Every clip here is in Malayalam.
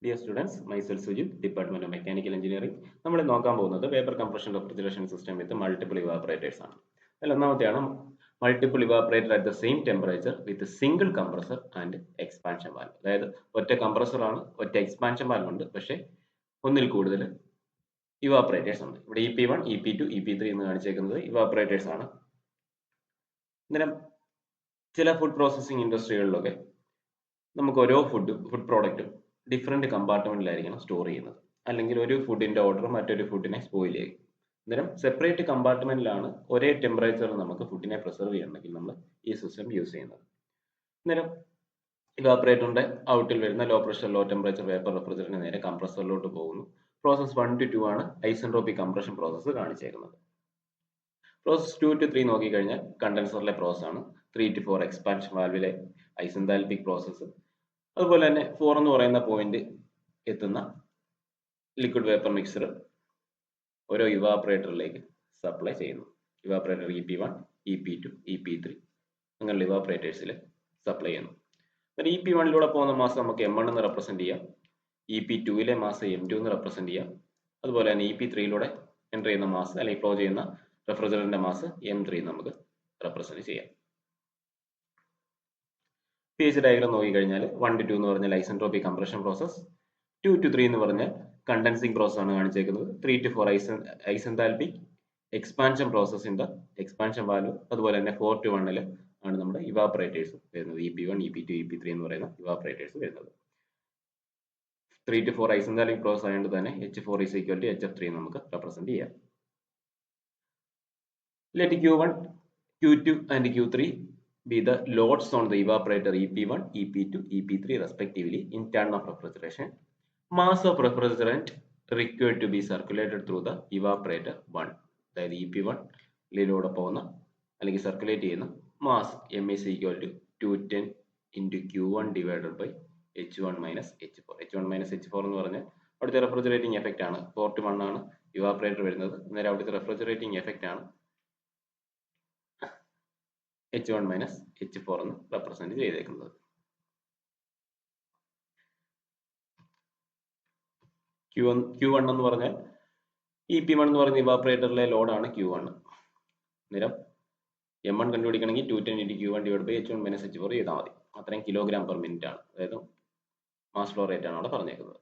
Dear students, myself Sujit, Department of Mechanical Engineering. നമ്മൾ നോക്കാൻ പോകുന്നത് vapour compression refrigeration system with multiple evaporators ആണ്. അതിൽ ഒന്നാമത്തെയാണ് multiple evaporator at the same temperature with single compressor and expansion valve. അതായത് ഒറ്റ കംപ്രസർ ആണ്, ഒറ്റ എക്സ്പാൻഷൻ വാൽവ് ഉണ്ട്, പക്ഷേ ഒന്നിൽ കൂടുതൽ ഇവാപറേറ്റേഴ്സ് ഉണ്ട്. ഇവിടെ EP1, EP2, EP3 എന്ന് കാണിച്ചേക്കുന്നത് ഇവാപറേറ്റേഴ്സ് ആണ്. അന്നേരം ചില ഫുഡ് പ്രോസസ്സിംഗ് ഇൻഡസ്ട്രികളിലൊക്കെ നമുക്ക് ഓരോ ഫുഡ് പ്രോഡക്റ്റും ഡിഫറെന്റ് കമ്പാർട്ട്മെന്റിലായിരിക്കണം സ്റ്റോർ ചെയ്യുന്നത്. അല്ലെങ്കിൽ ഒരു ഫുഡിന്റെ ഓർഡർ മറ്റൊരു ഫുഡിനെ സ്പോയിൽ ചെയ്യും. അന്നേരം സെപ്പറേറ്റ് കമ്പാർട്ട്മെന്റിലാണ് ഒരേ ടെമ്പറേച്ചറിൽ നമുക്ക് ഫുഡിനെ പ്രിസർവ് ചെയ്യണമെങ്കിൽ നമ്മൾ ഈ സിസ്റ്റം യൂസ് ചെയ്യുന്നത്. അന്നേരം ഇവാപറേറ്ററിന്റെ ഔട്ടിൽ വരുന്ന low pressure low temperature vapour refrigerant നേരെ കംപ്രസറിലോട്ട് പോകുന്നു. പ്രോസസ് 1 to 2 ആണ് ഐസെൻട്രോപിക് കംപ്രഷൻ പ്രോസസ്സ് കാണിച്ചേക്കുന്നത്. പ്രോസസ് 2 to 3 നോക്കിക്കഴിഞ്ഞാൽ കണ്ടൻസറിലെ പ്രോസസ് ആണ്. 3 to 4 എക്സ്പാൻഷൻ വാൽവിലെ ഐസെന്താൽപിക് പ്രോസസ്സ്. അതുപോലെ തന്നെ 4 എന്ന് പറയുന്ന പോയിന്റ് എത്തുന്ന ലിക്വിഡ് വേപ്പർ മിക്സർ ഓരോ ഇവാപറേറ്ററിലേക്ക് സപ്ലൈ ചെയ്യുന്നു. ഇവാപറേറ്റർ EP1, EP2, EP3 അങ്ങനെയുള്ള ഇവാപറേറ്റേഴ്സിൽ സപ്ലൈ ചെയ്യുന്നു. EP1 പോകുന്ന മാസ് നമുക്ക് M1 എന്ന് റെപ്രസെന്റ് ചെയ്യാം. EP2 മാസ് M2 എന്ന് റെപ്രസെന്റ് ചെയ്യാം. അതുപോലെ തന്നെ EP3 എൻ്റർ ചെയ്യുന്ന മാസ് അല്ലെങ്കിൽ ഫ്ലോ ചെയ്യുന്ന റെഫ്രിജറന്റിന്റെ മാസ് M3 നമുക്ക് റെപ്രസെന്റ് ചെയ്യാം. പേജ് ഡയഗ്രാം നോക്കിക്കഴിഞ്ഞാൽ 1 to 2 എന്ന് പറഞ്ഞാൽ ഐസെൻട്രോപിക് കംപ്രഷൻ പ്രോസസ്, 2 to 3 എന്ന് പറഞ്ഞാൽ കണ്ടൻസിങ് പ്രോസസ് ആണ് കാണിച്ചേക്കുന്നത്, 3 to 4 ഐസെന്താൽപിക് expansion process in the expansion valve. അതുപോലെ തന്നെ 4 to 1 ആണ് നമ്മുടെ ഇവാപറേറ്റേഴ്സ് വരുന്നത്. EP1, EP2, EP3 എന്ന് പറയുന്ന ഇവാപറേറ്റേഴ്സ് വരുന്നത്. 3 to 4 ഐസെന്താൽപിക് പ്രോസസ് ആയതുകൊണ്ട് തന്നെ H4 is equal to HF3 നമുക്ക് റെപ്രസെന്റ് ചെയ്യാം. Let Q1, Q2 and Q3 be the loads on the evaporator EP1, EP2, EP3 respectively in turn of refrigeration. Mass of refrigerant required to be circulated through the evaporator 1. അതായത് EP1 ിലൂടെ പോകുന്ന അല്ലെങ്കിൽ സർക്കുലേറ്റ് ചെയ്യുന്ന mass M is equal to 210 into Q1 divided by H1 minus H4. H1 minus H4 എന്ന് പറഞ്ഞാൽ അവിടുത്തെ റെഫ്രിജറേറ്റിംഗ് എഫക്റ്റ് ആണ്. 4 to 1 ആണ് ഇവാപറേറ്റർ വരുന്നത്. അന്നേരം അവിടുത്തെ റെഫ്രിജറേറ്റിംഗ് എഫക്റ്റ് ആണ് H1 minus H4 എന്ന് റെപ്രസെന്റ് ചെയ്തേക്കുന്നത്. Q1 എന്ന് പറഞ്ഞാൽ EP1 എന്ന് പറയുന്ന ഇവാപറേറ്ററിലെ ലോഡാണ് Q1. അന്നേരം M1 കണ്ടുപിടിക്കണമെങ്കിൽ 210 into Q1 divided by H1 minus H4 ചെയ്താൽ മതി. അത്രയും കിലോഗ്രാം പെർ മിനിറ്റ് ആണ്, അതായത് മാസ് ഫ്ലോ റേറ്റ് ആണ് അവിടെ പറഞ്ഞേക്കുന്നത്.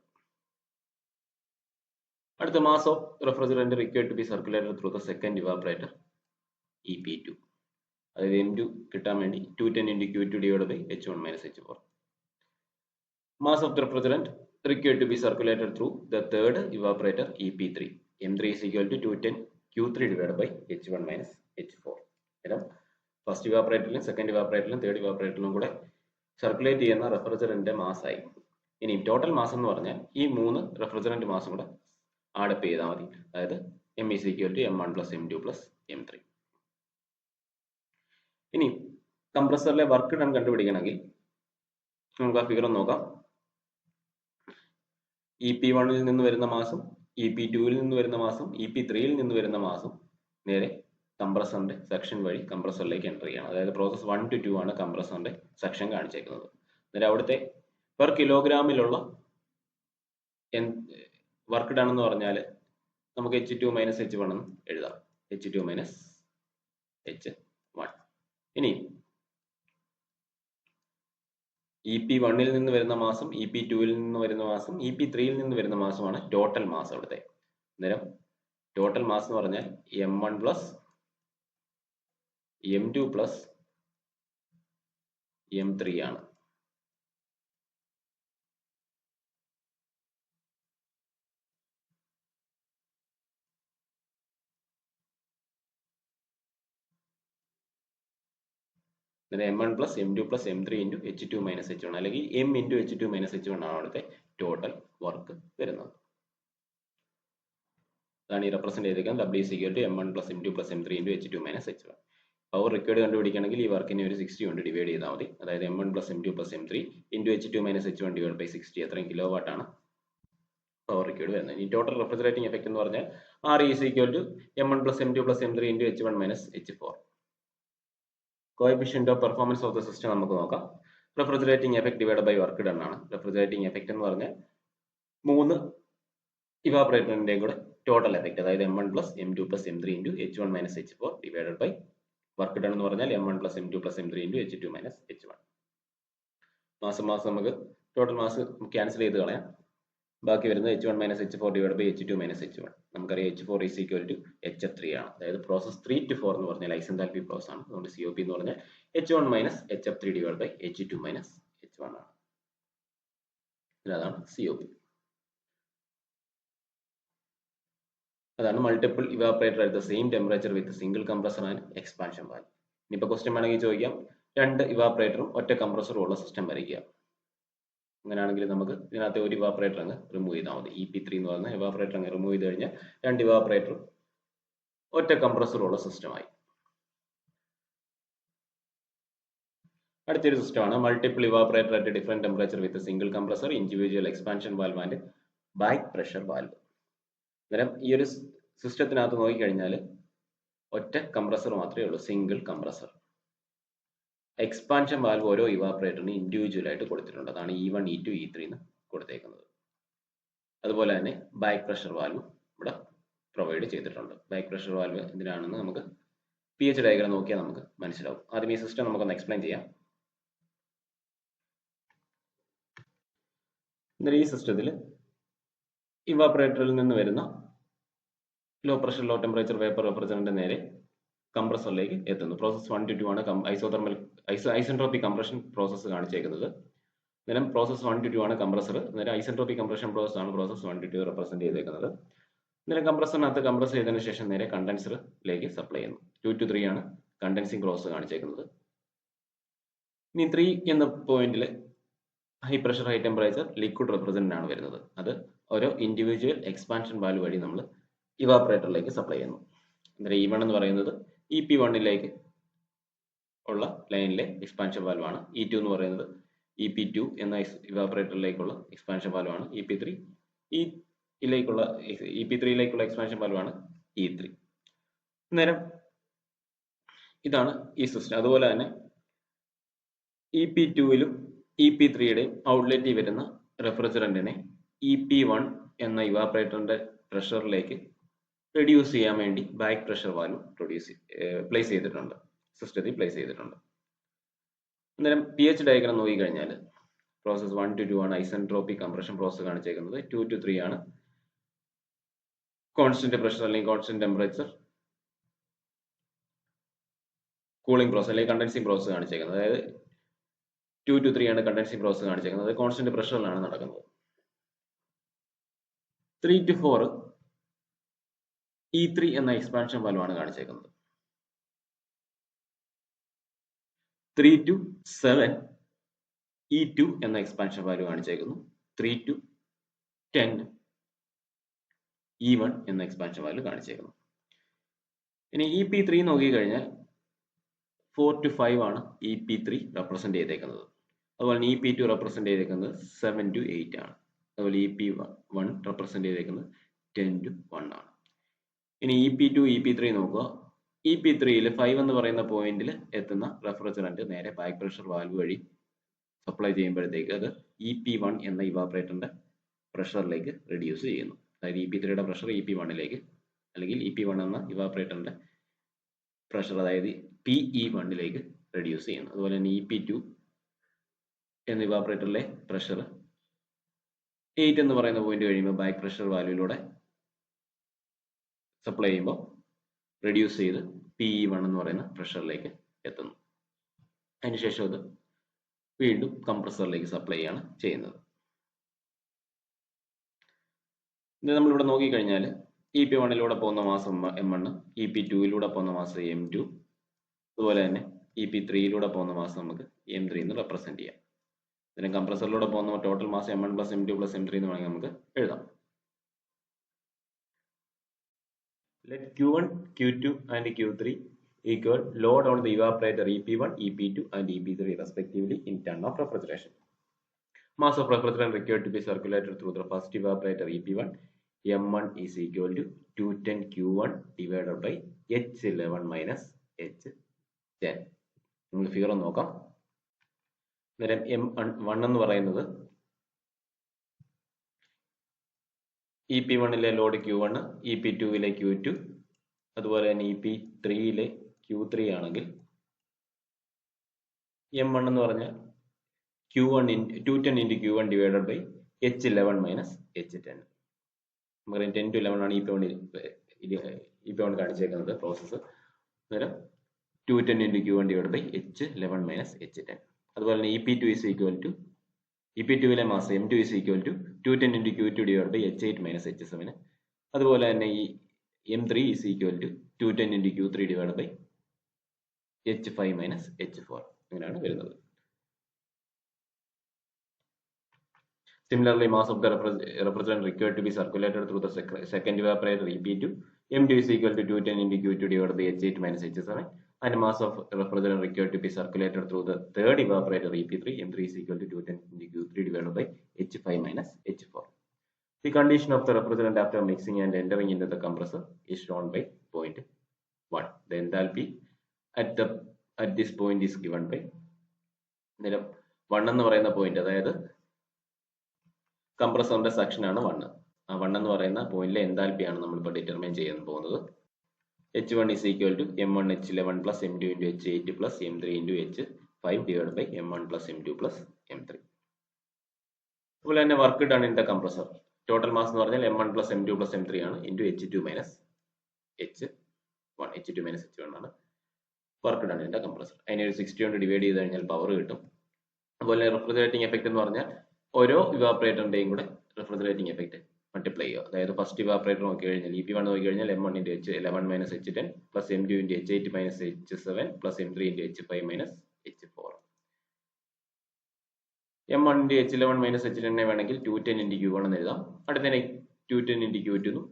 അടുത്ത mass of refrigerant required to be circulated through the second evaporator EP2. അതായത് M2 കിട്ടാൻ വേണ്ടി 210 into Q2 divided by H1 minus H4. Mass of the refrigerant required to be circulated through the third evaporator EP3. M3 is equal to 210 Q3 divided by H1 minus H4. First ഇവാപറേറ്ററിലും സെക്കൻഡ് ഇവാപറേറ്ററിലും തേർഡ് ഇവാപറേറ്ററിലും കൂടെ സർക്കുലേറ്റ് ചെയ്യുന്ന റെഫ്രിജറന്റിന്റെ മാസ് ആയി. ഇനി ടോട്ടൽ മാസ് എന്ന് പറഞ്ഞാൽ ഈ 3 റെഫ്രിജറന്റ് മാസും കൂടെ ആഡപ്പ് ചെയ്താൽ മതി. അതായത് M is equal to M1 plus M2 plus M3. ഇനി കംപ്രസറിലെ വർക്ക് ഡൺ കണ്ടുപിടിക്കണമെങ്കിൽ നമുക്ക് ആ ഫിഗർ നോക്കാം. EP1 നിന്ന് വരുന്ന മാസും EP2 നിന്ന് വരുന്ന മാസും EP3 നിന്ന് വരുന്ന മാസും നേരെ കംപ്രസറിന്റെ സെക്ഷൻ വഴി കംപ്രസറിലേക്ക് എൻ്റർ ചെയ്യണം. അതായത് പ്രോസസ് 1 to 2 ആണ് കംപ്രസറിന്റെ സെക്ഷൻ കാണിച്ചേക്കുന്നത്. അന്നേരം അവിടുത്തെ പെർ കിലോഗ്രാമിലുള്ള വർക്ക് ഡൺ എന്ന് പറഞ്ഞാൽ നമുക്ക് H2 minus H1 എന്ന് എഴുതാം. H2 minus H1. ഇനി EP1 നിന്ന് വരുന്ന മാസം EP2 നിന്ന് വരുന്ന മാസം EP3 നിന്ന് വരുന്ന മാസമാണ് ടോട്ടൽ മാസ് അവിടുത്തെ. അന്നേരം ടോട്ടൽ മാസ് എന്ന് പറഞ്ഞാൽ M1 plus M2 plus M3 ആണ്. M1 plus M2 plus M3 into H2 minus H1 അല്ലെങ്കിൽ M into H2 minus H1 ആണ് അവിടുത്തെ ടോട്ടൽ വർക്ക് വരുന്നത്. അതാണ് ഈ റെപ്രസെന്റ് ചെയ്തേക്കുന്നത്. W is equal to M1 plus M2 plus M3 into H2 minus H1. Power required കണ്ടുപിടിക്കണമെങ്കിൽ ഈ വർക്കിനെ ഒരു 60 കൊണ്ട് ഡിവൈഡ് ചെയ്താൽ മതി. അതായത് M1 plus M2 plus M3 into H2 minus H1 divided by 60 അത്രയും കിലോ വാട്ട് ആണ് പവർ റിക്വയർഡ് വരുന്നത്. ഈ ടോട്ടൽ റെഫ്രിജറേറ്റിംഗ് എഫക്റ്റ് എന്ന് പറഞ്ഞാൽ R is equal to M1 plus M2 plus M3 into H1 minus H4. Coefficient of performance of the system നമുക്ക് നോക്കാം. Refrigerating effect divide by work done ആണ്. റെഫ്രിജറേറ്റിംഗ് എഫക്റ്റ് എന്ന് പറഞ്ഞാൽ മൂന്ന് ഇവാപറേറ്ററിന്റെയും കൂടെ ടോട്ടൽ എഫക്റ്റ്, അതായത് M1 plus M2 plus M3 into H1 minus H4 divided by work done എന്ന് പറഞ്ഞാൽ M1 plus M2 plus M3 into H2 minus H1. മാസം നമുക്ക് ടോട്ടൽ മാസ് ക്യാൻസൽ ചെയ്ത് കളയാം. ബാക്കി വരുന്നത് H1 minus H4 divide by H2 minus H1. നമുക്കറിയാം H4 is equal to HF3 ആണ്. അതായത് പ്രോസസ് 3 to 4 എന്ന് പറഞ്ഞാൽ ഐസെൻതാൽപി പ്രോസസ് ആണ്. അതുകൊണ്ട് COP എന്ന് പറഞ്ഞാൽ H1 minus HF3 divide by H2 minus H1 ആണ്. അതാണ് COP. അതാണ് multiple evaporator at the same temperature with single compressor and expansion valve. ഇനിയിപ്പോൾ ക്വസ്റ്റ്യൻ വേണമെങ്കിൽ ചോദിക്കാം, രണ്ട് ഇവാപറേറ്ററും ഒറ്റ കംപ്രസറും ഉള്ള സിസ്റ്റം വരയ്ക്കുക. അങ്ങനെയാണെങ്കിൽ നമുക്ക് ഇതിനകത്ത് ഒരു ഇവാപറേറ്റർ അങ്ങ് റിമൂവ് ചെയ്താൽ മതി. EP3 എന്ന് പറയുന്ന ഇവാപറേറ്റർ അങ്ങ് റിമൂവ് ചെയ്ത് കഴിഞ്ഞാൽ രണ്ട് ഇവാപറേറ്ററും ഒറ്റ കംപ്രസറും ഉള്ള സിസ്റ്റമായി. അടുത്തൊരു സിസ്റ്റമാണ് multiple evaporator at different temperature with single compressor, individual expansion valve and back pressure valve. അന്നേരം ഈ ഒരു സിസ്റ്റത്തിനകത്ത് നോക്കിക്കഴിഞ്ഞാൽ ഒറ്റ കംപ്രസർ മാത്രമേ ഉള്ളൂ, സിംഗിൾ കംപ്രസർ. എക്സ്പാൻഷൻ വാൽവ് ഓരോ ഇവാപറേറ്ററിന് ഇൻഡിവിജ്വൽ ആയിട്ട് കൊടുത്തിട്ടുണ്ട്. അതാണ് E1, E2, E3 എന്ന് കൊടുത്തേക്കുന്നത്. അതുപോലെ തന്നെ ബാക്ക് പ്രഷർ വാൽവ് ഇവിടെ പ്രൊവൈഡ് ചെയ്തിട്ടുണ്ട്. ബാക്ക് പ്രഷർ വാൽവ് എന്തിനാണെന്ന് നമുക്ക് pH ഡയഗ്രം നോക്കിയാൽ നമുക്ക് മനസ്സിലാവും. ആദ്യം ഈ സിസ്റ്റം നമുക്കൊന്ന് എക്സ്പ്ലെയിൻ ചെയ്യാം. എന്നാൽ ഈ സിസ്റ്റത്തിൽ ഇവാപറേറ്ററിൽ നിന്ന് വരുന്ന low pressure low temperature vapour refrigerant നേരെ കംപ്രസറിലേക്ക് എത്തുന്നു. പ്രോസസ് 1 to 2 ആണ് ഐസെൻട്രോപിക് കംപ്രഷൻ പ്രോസസ്സ് കാണിച്ചേക്കുന്നത്. അന്നേരം പ്രോസസ് 1 to 2 ആണ് കംപ്രസർ. അന്നേരം ഐസെൻട്രോപിക് കംപ്രഷൻ പ്രോസസ് ആണ് പ്രോസസ് 1 to 2 റെപ്രസെന്റ് ചെയ്തേക്കുന്നത്. അന്നേരം കംപ്രസറിനകത്ത് കംപ്രസ് ചെയ്തതിനു ശേഷം നേരെ കണ്ടൻസറിലേക്ക് സപ്ലൈ ചെയ്യുന്നു. 2 to 3 ആണ് കണ്ടൻസിങ് പ്രോസസ് കാണിച്ചേക്കുന്നത്. ഇനി 3 എന്ന പോയിന്റിൽ high pressure high temperature liquid represent ആണ് വരുന്നത്. അത് ഓരോ ഇൻഡിവിജ്വൽ എക്സ്പാൻഷൻ വാൽവ് വഴി നമ്മൾ ഇവാപറേറ്ററിലേക്ക് സപ്ലൈ ചെയ്യുന്നു. അന്നേരം E1 എന്ന് പറയുന്നത് EP1ലേക്ക് ഉള്ള ലൈനിലെ എക്സ്പാൻഷൻ വാൽവ് ആണ്. E2 എന്ന് പറയുന്നത് EP2 എന്ന ഇവാപറേറ്ററിലേക്കുള്ള എക്സ്പാൻഷൻ വാൽവ് ആണ്. EP3യിലേക്കുള്ള എക്സ്പാൻഷൻ വാൽവ് ആണ് E3. അന്നേരം ഇതാണ് ഈ സിസ്റ്റം. അതുപോലെ തന്നെ EP2ലും EP3യുടെയും ഔട്ട്ലെറ്റിൽ വരുന്ന റെഫ്രിജറന്റിനെ EP1 എന്ന ഇവാപറേറ്ററിന്റെ പ്രഷറിലേക്ക് റെഡ്യൂസ് ചെയ്യാൻ വേണ്ടി ബാക്ക് പ്രഷർ വാൽവ് പ്ലേസ് ചെയ്തിട്ടുണ്ട്, സിസ്റ്റത്തിൽ പ്ലേസ് ചെയ്തിട്ടുണ്ട്. അന്നേരം pH ഡയഗ്രം നോക്കിക്കഴിഞ്ഞാൽ പ്രോസസ് 1 to 2 ആണ് ഐസെൻട്രോപിക് കംപ്രഷൻ പ്രോസസ് കാണിച്ചേക്കുന്നത്. 2 to 3 ആണ് കോൺസ്റ്റന്റ് പ്രഷർ അല്ലെങ്കിൽ കോൺസ്റ്റന്റ് ടെമ്പറേച്ചർ കൂളിംഗ് പ്രോസസ് അല്ലെങ്കിൽ കണ്ടൻസിങ് പ്രോസസ് കാണിച്ചേക്കുന്നത്. അതായത് 2 to 3 ആണ് കണ്ടൻസിങ് പ്രോസസ് കാണിച്ചേക്കുന്നത്. അത് കോൺസ്റ്റന്റ് പ്രഷറിലാണ് നടക്കുന്നത്. 3 to 4 E3 എന്ന എക്സ്പാൻഷൻ വാൽവ് ആണ് കാണിച്ചേക്കുന്നത്. 3 to 7 E2 എന്ന എക്സ്പാൻഷൻ വാൽവ് കാണിച്ചേക്കുന്നു. 3 to 10 E1 എന്ന എക്സ്പാൻഷൻ വാൽവ് കാണിച്ചേക്കുന്നു. ഇനി EP3 നോക്കിക്കഴിഞ്ഞാൽ 4 to 5 ആണ് EP3 റെപ്രസെന്റ് ചെയ്തേക്കുന്നത്. അതുപോലെ EP2 റെപ്രസെന്റ് ചെയ്തേക്കുന്നത് 7 to 8 ആണ്. അതുപോലെ EP1 റെപ്രസെന്റ് ചെയ്തേക്കുന്നത് 10 to 1 ആണ്. ഇനി EP2 EP3 നോക്കുക. EP3യിൽ 5 എന്ന് പറയുന്ന പോയിന്റിൽ എത്തുന്ന റെഫ്രിജറന്റ് നേരെ ബാക്ക് പ്രഷർ വാൽവ് വഴി സപ്ലൈ ചെയ്യുമ്പോഴത്തേക്ക് അത് EP1 എന്ന ഇവാപറേറ്ററിന്റെ പ്രഷറിലേക്ക് റെഡ്യൂസ് ചെയ്യുന്നു. അതായത് EP3യുടെ പ്രഷർ EP1ലേക്ക് അല്ലെങ്കിൽ EP1 എന്ന ഇവാപറേറ്ററിന്റെ പ്രഷർ അതായത് PE1ലേക്ക് റെഡ്യൂസ് ചെയ്യുന്നു. അതുപോലെ തന്നെ EP2 എന്ന ഇവാപറേറ്ററിലെ പ്രഷർ 8 എന്ന് പറയുന്ന പോയിന്റ് കഴിയുമ്പോൾ ബാക്ക് പ്രഷർ വാൽവിലൂടെ സപ്ലൈ ചെയ്യുമ്പോൾ റെഡ്യൂസ് ചെയ്ത് PE1 എന്ന് പറയുന്ന പ്രഷറിലേക്ക് എത്തുന്നു. അതിനുശേഷം അത് വീണ്ടും കംപ്രസറിലേക്ക് സപ്ലൈ ആണ് ചെയ്യുന്നത്. ഇത് നമ്മളിവിടെ നോക്കിക്കഴിഞ്ഞാൽ EP1ലൂടെ പോകുന്ന മാസം M1, EP2യിലൂടെ പോകുന്ന മാസം M2, അതുപോലെ തന്നെ EP3യിലൂടെ പോകുന്ന മാസം നമുക്ക് M3 എന്ന് റെപ്രസെന്റ് ചെയ്യാം. ഇതിന് കംപ്രസറിലൂടെ പോകുന്ന ടോട്ടൽ മാസം M1 plus M2 plus M3 എന്ന് വേണമെങ്കിൽ നമുക്ക് എഴുതാം. Let Q1, Q2 and Q3 equal load on the evaporator EP1, EP2 and EP3 respectively in ton of refrigeration. Mass of refrigerant required to be circulated through the first evaporator EP1, M1 is equal to 210 Q1 divided by H11 minus H10. നമുക്ക് ഫിഗർ നോക്കാം. അന്നേരം M1 എന്ന് പറയുന്നത് EP1 load Q1, EP2 Q2, അതുപോലെ തന്നെ EP3 Q3 ആണെങ്കിൽ M1 എന്ന് പറഞ്ഞാൽ Q10 into Q1 divided by H11 minus H10. നമുക്കറിയാം 10 to 11 ആണ് EP1 കാണിച്ചേക്കുന്നത് പ്രോസസ്സ്. അന്നേരം 210 into Q1 divided by H11 minus H10. അതുപോലെ തന്നെ EP2 is equal to EP2 mass M2 is equal to 210 into Q2 divided by H8 minus H7. അതുപോലെ തന്നെ ഈ M3 is equal to 210 into Q3 divided by H5 minus H4. ഇങ്ങനെയാണ് വരുന്നത്. Similarly, mass of the refrigerant required to be circulated through the second evaporator EP2, M2 is equal to 210 into Q2 divided by H8 minus H7, and mass of refrigerant required to be circulated through the third evaporator EP3, M3 is equal to 210 into Q3 divided by H5 minus H4. The condition of the refrigerant after mixing and entering into the compressor is shown by point 1. The enthalpy at this point is given by 1 എന്ന് പറയുന്ന പോയിന്റ്, അതായത് കംപ്രസറിന്റെ സെക്ഷൻ ആണ് 1. ആ 1 എന്ന് പറയുന്ന പോയിന്റിലെ എൻതാൽപ്പിയാണ് നമ്മളിപ്പോൾ ഡിറ്റർമൈൻ ചെയ്യാൻ പോകുന്നത്. H1 is equal to M1 H11 plus M2 into H8 plus M3 into H5 divided by M1 plus M2 plus M3. അതുപോലെ തന്നെ work done in the compressor. Total mass എന്ന് പറഞ്ഞാൽ M1 plus M2 plus M3 ആണ് into H2 minus H1. H2 minus H1 ആണ് work done in the compressor. അതിനെ ഒരു 60 കൊണ്ട് ഡിവൈഡ് ചെയ്ത് കഴിഞ്ഞാൽ പവർ കിട്ടും. അതുപോലെ റെഫ്രിജറേറ്റിംഗ് എഫക്റ്റ് എന്ന് പറഞ്ഞാൽ ഓരോ ഇവാപറേറ്ററിന്റെയും കൂടെ റെഫ്രിജറേറ്റിംഗ് എഫക്റ്റ് മൾട്ടിപ്ലൈ ചെയ്യുക. അതായത് ഫസ്റ്റ് ഇവാപറേറ്റർ നോക്കി കഴിഞ്ഞാൽ EP1 നോക്കി കഴിഞ്ഞാൽ M1 into H11 minus H10 plus M2 into H8 minus H7 plus M3 into H5 minus H4. M1 into H11 minus H10 വേണമെങ്കിൽ 210 into Q1 എന്ന് എഴുതാം. അടുത്തതിനെ 210 into Q2 എന്നും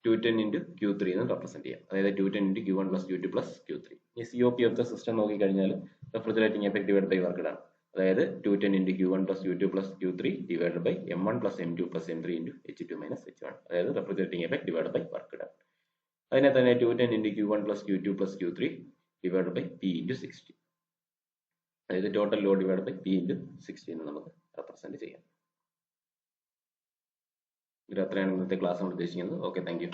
210 into Q3 എന്നും റെപ്രസെന്റ് ചെയ്യാം. അതായത് 210 into Q1 plus Q2 plus Q3. ഈ COP ഓഫ് ദ സിസ്റ്റം നോക്കി കഴിഞ്ഞാൽ refrigerating effect divide by work done, അതായത് 210 into Q1 plus Q2 plus Q3 divided by M1 plus M2 plus M3 into H2 minus H1. അതായത് refrigerating effect divide by work done. അതിനെ തന്നെ 210 into Q1 plus Q2 plus Q3 divided by P into 60. അതായത് total load divide by P into 60 എന്ന് നമുക്ക് റെപ്രസെന്റ് ചെയ്യാം. ഇത് അത്രയാണ് ഇന്നത്തെ ക്ലാസ് നമ്മൾ ഉദ്ദേശിക്കുന്നത്. Okay, thank you.